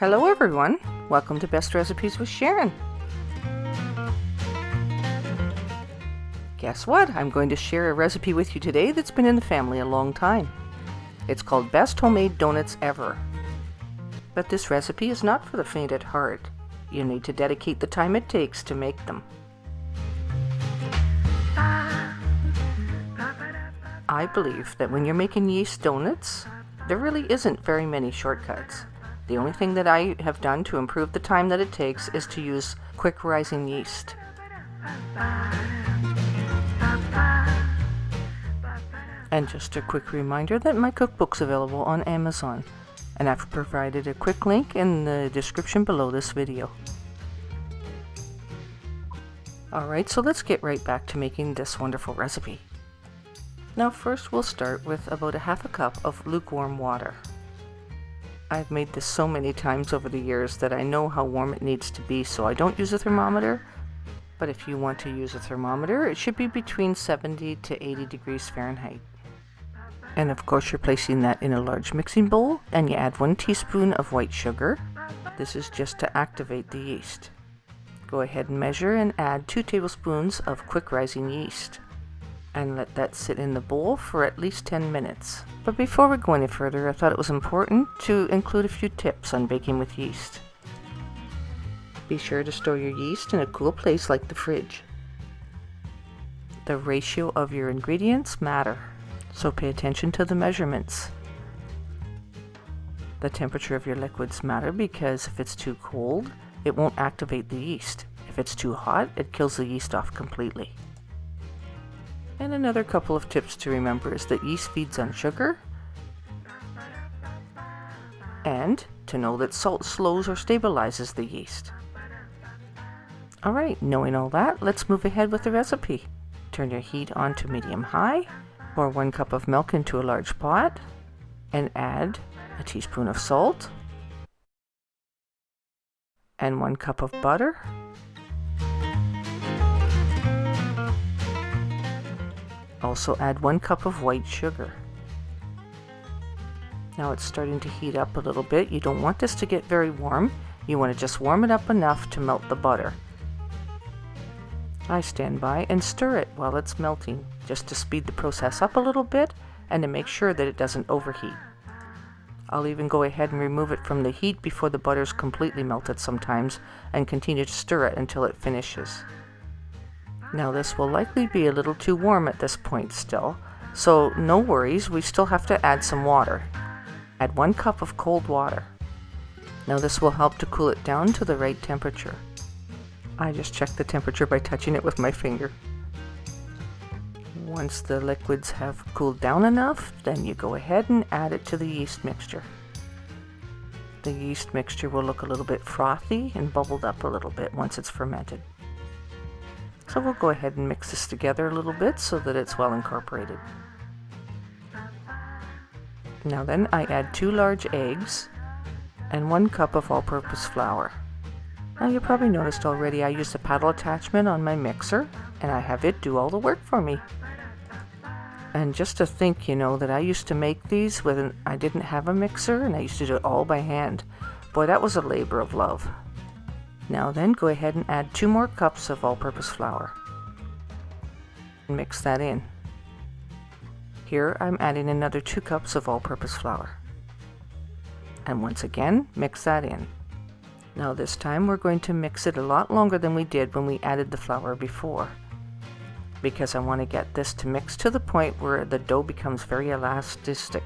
Hello everyone, welcome to Best Recipes with Sharon. Guess what? I'm going to share a recipe with you today that's been in the family a long time. It's called Best Homemade Donuts Ever. But this recipe is not for the faint at heart. You need to dedicate the time it takes to make them. I believe that when you're making yeast donuts, there really isn't very many shortcuts. The only thing that I have done to improve the time that it takes is to use quick rising yeast. And just a quick reminder that my cookbook's available on Amazon, and I've provided a quick link in the description below this video. Alright, so let's get right back to making this wonderful recipe. Now first we'll start with about a half a cup of lukewarm water. I've made this so many times over the years that I know how warm it needs to be, so I don't use a thermometer. But if you want to use a thermometer, it should be between 70 to 80 degrees Fahrenheit. And of course you're placing that in a large mixing bowl, and you add 1 teaspoon of white sugar. This is just to activate the yeast. Go ahead and measure and add 2 tablespoons of quick rising yeast. And let that sit in the bowl for at least 10 minutes. But before we go any further, I thought it was important to include a few tips on baking with yeast. Be sure to store your yeast in a cool place like the fridge. The ratio of your ingredients matter, so pay attention to the measurements. The temperature of your liquids matter because if it's too cold, it won't activate the yeast. If it's too hot, it kills the yeast off completely. And another couple of tips to remember is that yeast feeds on sugar, and to know that salt slows or stabilizes the yeast. Alright, knowing all that, let's move ahead with the recipe. Turn your heat on to medium-high, pour 1 cup of milk into a large pot, and add a teaspoon of salt, and 1 cup of butter, also add 1 cup of white sugar. Now it's starting to heat up a little bit. You don't want this to get very warm. You want to just warm it up enough to melt the butter. I stand by and stir it while it's melting, just to speed the process up a little bit and to make sure that it doesn't overheat. I'll even go ahead and remove it from the heat before the butter's completely melted sometimes and continue to stir it until it finishes. Now this will likely be a little too warm at this point still, so no worries, we still have to add some water. Add 1 cup of cold water. Now this will help to cool it down to the right temperature. I just check the temperature by touching it with my finger. Once the liquids have cooled down enough, then you go ahead and add it to the yeast mixture. The yeast mixture will look a little bit frothy and bubbled up a little bit once it's fermented. So we'll go ahead and mix this together a little bit so that it's well incorporated. Now then, I add 2 large eggs and 1 cup of all-purpose flour. Now you probably noticed already I used a paddle attachment on my mixer, and I have it do all the work for me. And just to think, you know, that I used to make these when I didn't have a mixer, and I used to do it all by hand. Boy, that was a labor of love. Now then, go ahead and add 2 more cups of all-purpose flour. Mix that in. Here I'm adding another 2 cups of all-purpose flour. And once again, mix that in. Now this time we're going to mix it a lot longer than we did when we added the flour before, because I want to get this to mix to the point where the dough becomes very elastic.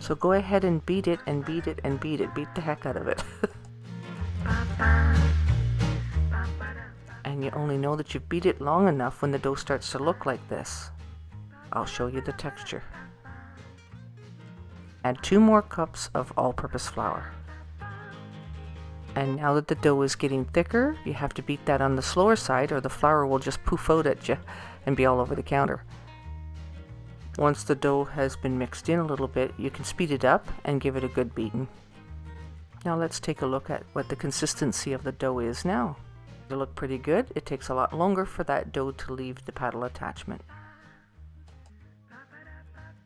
So go ahead and beat it and beat it and beat it. Beat the heck out of it. And you only know that you've beat it long enough when the dough starts to look like this. I'll show you the texture. Add 2 more cups of all-purpose flour. And now that the dough is getting thicker, you have to beat that on the slower side or the flour will just poof out at you and be all over the counter. Once the dough has been mixed in a little bit, you can speed it up and give it a good beating. Now let's take a look at what the consistency of the dough is now. It'll look pretty good. It takes a lot longer for that dough to leave the paddle attachment.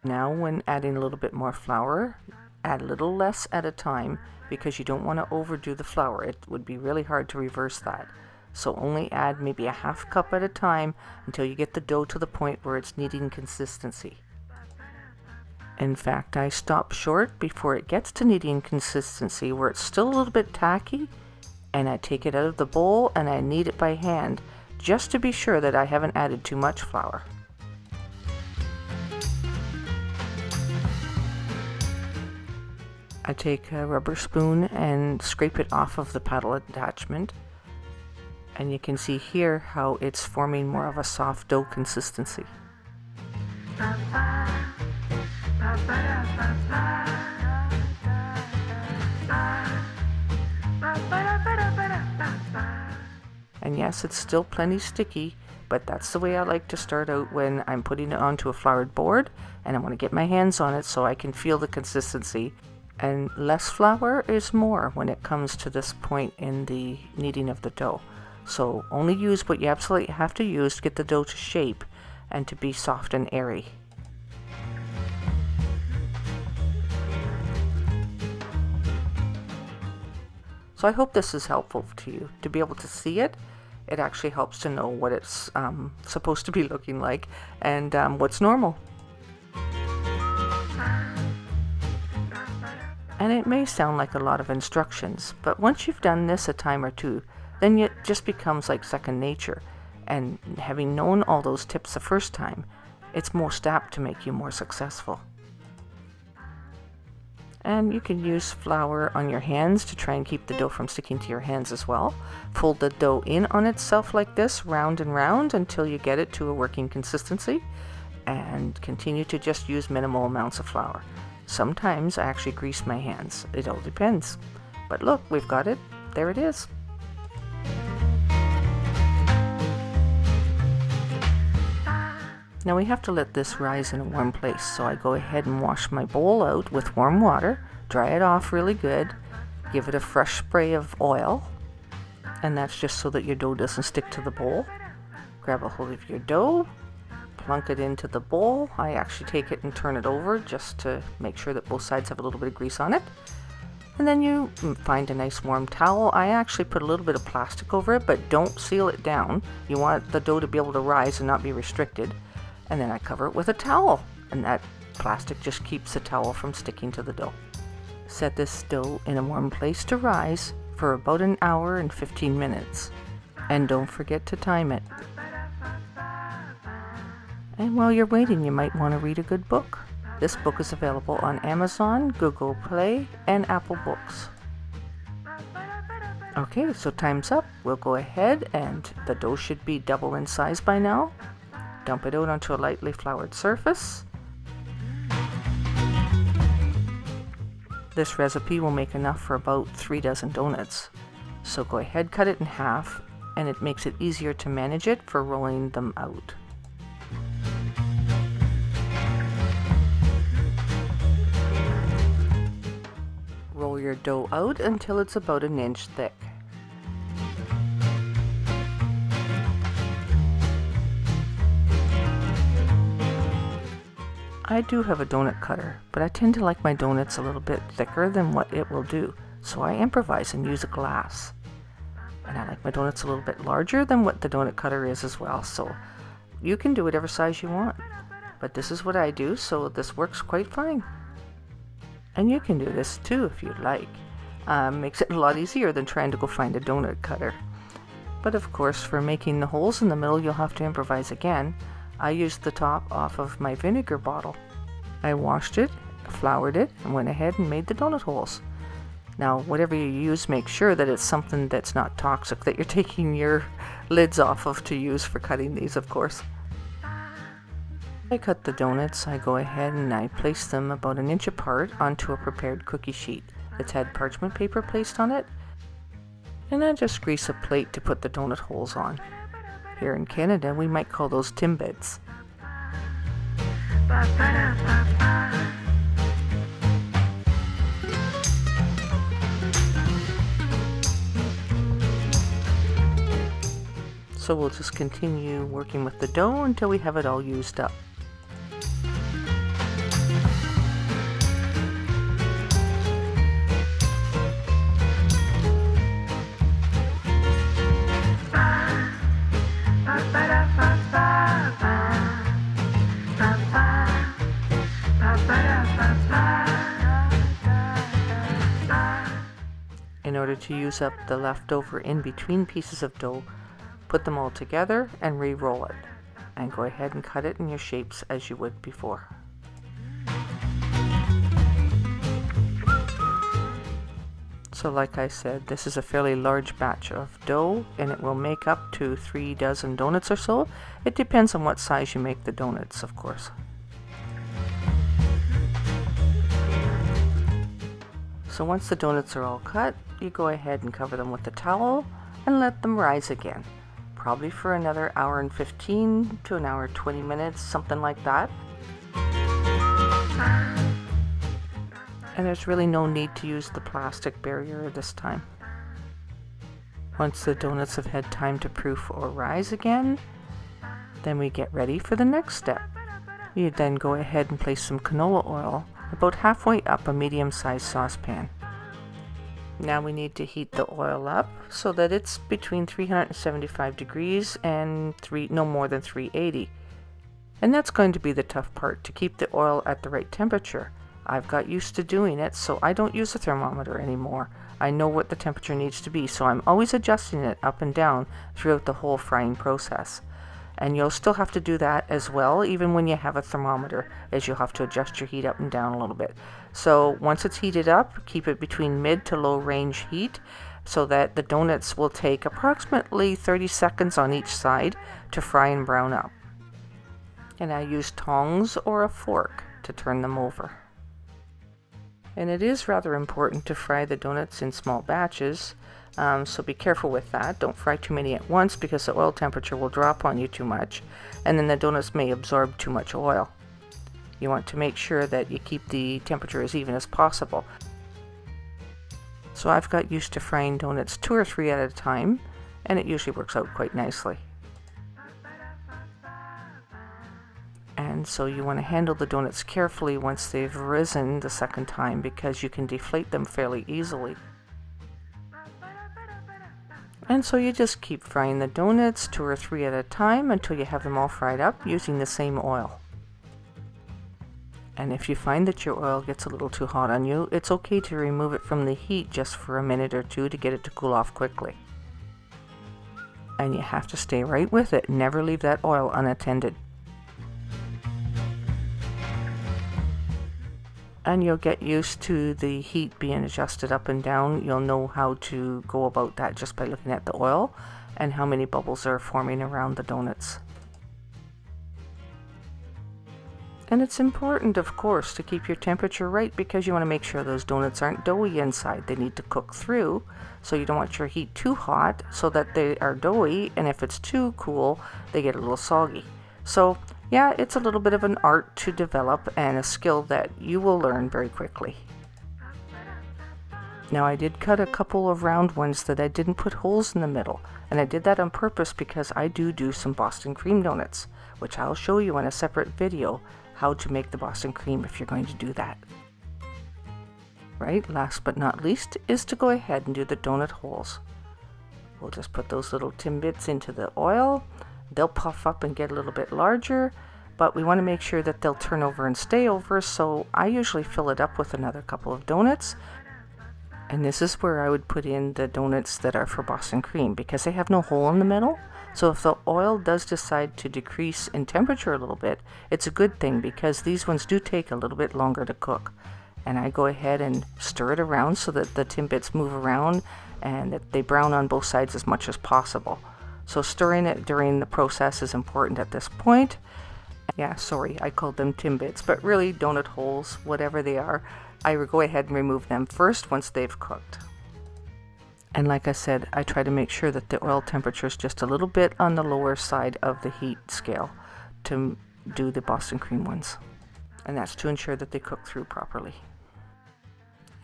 Now when adding a little bit more flour, Add a little less at a time because you don't want to overdo the flour. It would be really hard to reverse that. So only add maybe a half cup at a time until you get the dough to the point where it's kneading consistency. In fact, I stop short before it gets to kneading consistency where it's still a little bit tacky, and I take it out of the bowl and I knead it by hand just to be sure that I haven't added too much flour. I take a rubber spoon and scrape it off of the paddle attachment, and you can see here how it's forming more of a soft dough consistency. And yes, it's still plenty sticky, but that's the way I like to start out when I'm putting it onto a floured board, and I want to get my hands on it so I can feel the consistency. And less flour is more when it comes to this point in the kneading of the dough. So only use what you absolutely have to use to get the dough to shape and to be soft and airy. So I hope this is helpful to you to be able to see it. It actually helps to know what it's supposed to be looking like and what's normal. And it may sound like a lot of instructions, but once you've done this a time or two, then it just becomes like second nature. And having known all those tips the first time, it's most apt to make you more successful. And you can use flour on your hands to try and keep the dough from sticking to your hands as well. Fold the dough in on itself like this, round and round, until you get it to a working consistency, and continue to just use minimal amounts of flour. Sometimes I actually grease my hands. It all depends. But look, we've got it. There it is. Now we have to let this rise in a warm place, so I go ahead and wash my bowl out with warm water, dry it off really good, give it a fresh spray of oil, and that's just so that your dough doesn't stick to the bowl. Grab a hold of your dough, plunk it into the bowl. I actually take it and turn it over just to make sure that both sides have a little bit of grease on it. And then you find a nice warm towel. I actually put a little bit of plastic over it, but don't seal it down. You want the dough to be able to rise and not be restricted. And then I cover it with a towel, and that plastic just keeps the towel from sticking to the dough. Set this dough in a warm place to rise for about an hour and 15 minutes. And don't forget to time it. And while you're waiting, you might want to read a good book. This book is available on Amazon, Google Play, and Apple Books. Okay, so time's up. We'll go ahead, and the dough should be double in size by now. Dump it out onto a lightly floured surface. This recipe will make enough for about 3 dozen donuts. So go ahead, cut it in half, and it makes it easier to manage it for rolling them out. Roll your dough out until it's about an inch thick. I do have a donut cutter, but I tend to like my donuts a little bit thicker than what it will do, so I improvise and use a glass. And I like my donuts a little bit larger than what the donut cutter is as well, so you can do whatever size you want. But this is what I do, so this works quite fine. And you can do this too if you'd like. Makes it a lot easier than trying to go find a donut cutter. But of course, for making the holes in the middle, you'll have to improvise again. I used the top off of my vinegar bottle. I washed it, floured it, and went ahead and made the donut holes. Now, whatever you use, make sure that it's something that's not toxic, that you're taking your lids off of to use for cutting these, of course. I cut the donuts. I go ahead and I place them about an inch apart onto a prepared cookie sheet that's had parchment paper placed on it. And I just grease a plate to put the donut holes on. Here in Canada, we might call those timbits. So we'll just continue working with the dough until we have it all used up. In order to use up the leftover in between pieces of dough, put them all together and re-roll it. And go ahead and cut it in your shapes as you would before. So like I said, this is a fairly large batch of dough and it will make up to 3 dozen donuts or so. It depends on what size you make the donuts, of course. So once the donuts are all cut, you go ahead and cover them with a towel and let them rise again. Probably for another hour and 15 to an hour 20 minutes, something like that. And there's really no need to use the plastic barrier this time. Once the donuts have had time to proof or rise again, then we get ready for the next step. You then go ahead and place some canola oil about halfway up a medium-sized saucepan. Now we need to heat the oil up so that it's between 375 degrees and no more than 380. And that's going to be the tough part, to keep the oil at the right temperature. I've got used to doing it, so I don't use a thermometer anymore. I know what the temperature needs to be, so I'm always adjusting it up and down throughout the whole frying process. And you'll still have to do that as well, even when you have a thermometer, as you'll have to adjust your heat up and down a little bit. So once it's heated up, keep it between mid to low range heat so that the donuts will take approximately 30 seconds on each side to fry and brown up. And I use tongs or a fork to turn them over. And it is rather important to fry the donuts in small batches, so be careful with that. Don't fry too many at once because the oil temperature will drop on you too much, and then the donuts may absorb too much oil. You want to make sure that you keep the temperature as even as possible. So I've got used to frying donuts 2 or 3 at a time, and it usually works out quite nicely. And so you want to handle the donuts carefully once they've risen the second time, because you can deflate them fairly easily. And so you just keep frying the donuts 2 or 3 at a time until you have them all fried up using the same oil. And if you find that your oil gets a little too hot on you, it's okay to remove it from the heat just for a minute or 2 to get it to cool off quickly. And you have to stay right with it. Never leave that oil unattended. And you'll get used to the heat being adjusted up and down. You'll know how to go about that just by looking at the oil and how many bubbles are forming around the donuts. And it's important, of course, to keep your temperature right, because you want to make sure those donuts aren't doughy inside. They need to cook through, so you don't want your heat too hot so that they are doughy, and if it's too cool, they get a little soggy. So yeah, it's a little bit of an art to develop and a skill that you will learn very quickly. Now I did cut a couple of round ones that I didn't put holes in the middle, and I did that on purpose because I do some Boston cream donuts, which I'll show you in a separate video how to make the Boston cream if you're going to do that. Right, last but not least is to go ahead and do the donut holes. We'll just put those little Timbits into the oil. They'll puff up and get a little bit larger, but we want to make sure that they'll turn over and stay over, so I usually fill it up with another couple of donuts. And this is where I would put in the donuts that are for Boston cream, because they have no hole in the middle. So if the oil does decide to decrease in temperature a little bit, it's a good thing, because these ones do take a little bit longer to cook. And I go ahead and stir it around so that the Timbits move around and that they brown on both sides as much as possible. So stirring it during the process is important at this point. Yeah, sorry, I called them Timbits, but really donut holes, whatever they are, I will go ahead and remove them first once they've cooked. And like I said, I try to make sure that the oil temperature is just a little bit on the lower side of the heat scale to do the Boston cream ones. And that's to ensure that they cook through properly.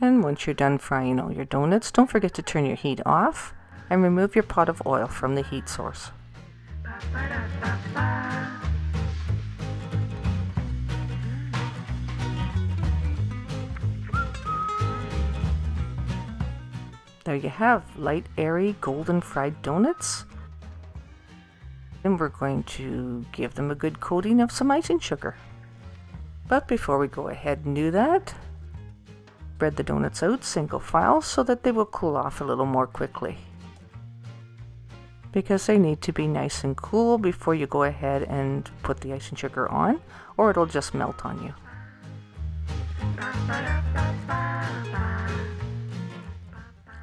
And once you're done frying all your donuts, don't forget to turn your heat off and remove your pot of oil from the heat source. There you have light, airy, golden fried donuts. And we're going to give them a good coating of some icing sugar. But before we go ahead and do that, Spread the donuts out single file so that they will cool off a little more quickly, because they need to be nice and cool before you go ahead and put the icing sugar on, or it'll just melt on you.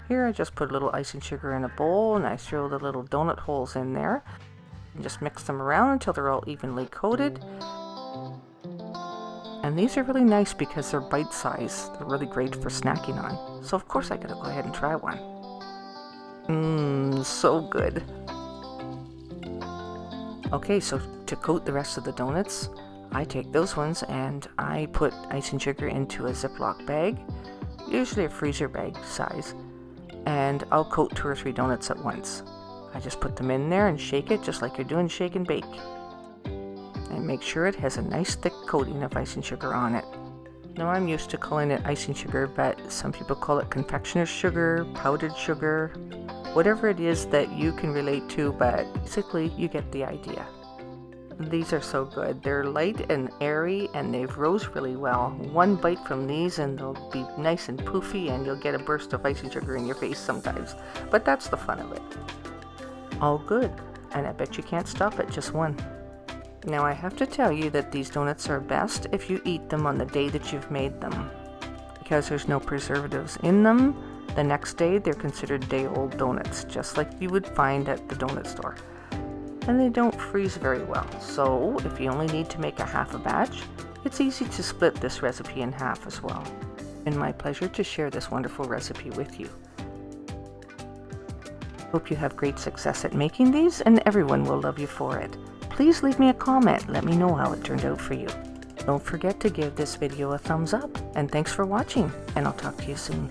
Here I just put a little icing sugar in a bowl and I throw the little donut holes in there and just mix them around until they're all evenly coated. And these are really nice because they're bite size. They're really great for snacking on. So of course I gotta go ahead and try one. So good. Okay, so to coat the rest of the donuts, I take those ones and I put icing sugar into a Ziploc bag, usually a freezer bag size, and I'll coat 2 or 3 donuts at once. I just put them in there and shake it just like you're doing shake and bake. And make sure it has a nice thick coating of icing sugar on it. Now I'm used to calling it icing sugar, but some people call it confectioner's sugar, powdered sugar, whatever it is that you can relate to, but basically you get the idea. These are so good. They're light and airy and they've rose really well. One bite from these and they'll be nice and poofy and you'll get a burst of icing sugar in your face sometimes. But that's the fun of it. All good. And I bet you can't stop at just one. Now I have to tell you that these donuts are best if you eat them on the day that you've made them. Because there's no preservatives in them, the next day they're considered day-old donuts, just like you would find at the donut store. And they don't freeze very well, so if you only need to make a half a batch, it's easy to split this recipe in half as well. It's been my pleasure to share this wonderful recipe with you. Hope you have great success at making these and everyone will love you for it. Please leave me a comment, let me know how it turned out for you. Don't forget to give this video a thumbs up, and thanks for watching, and I'll talk to you soon.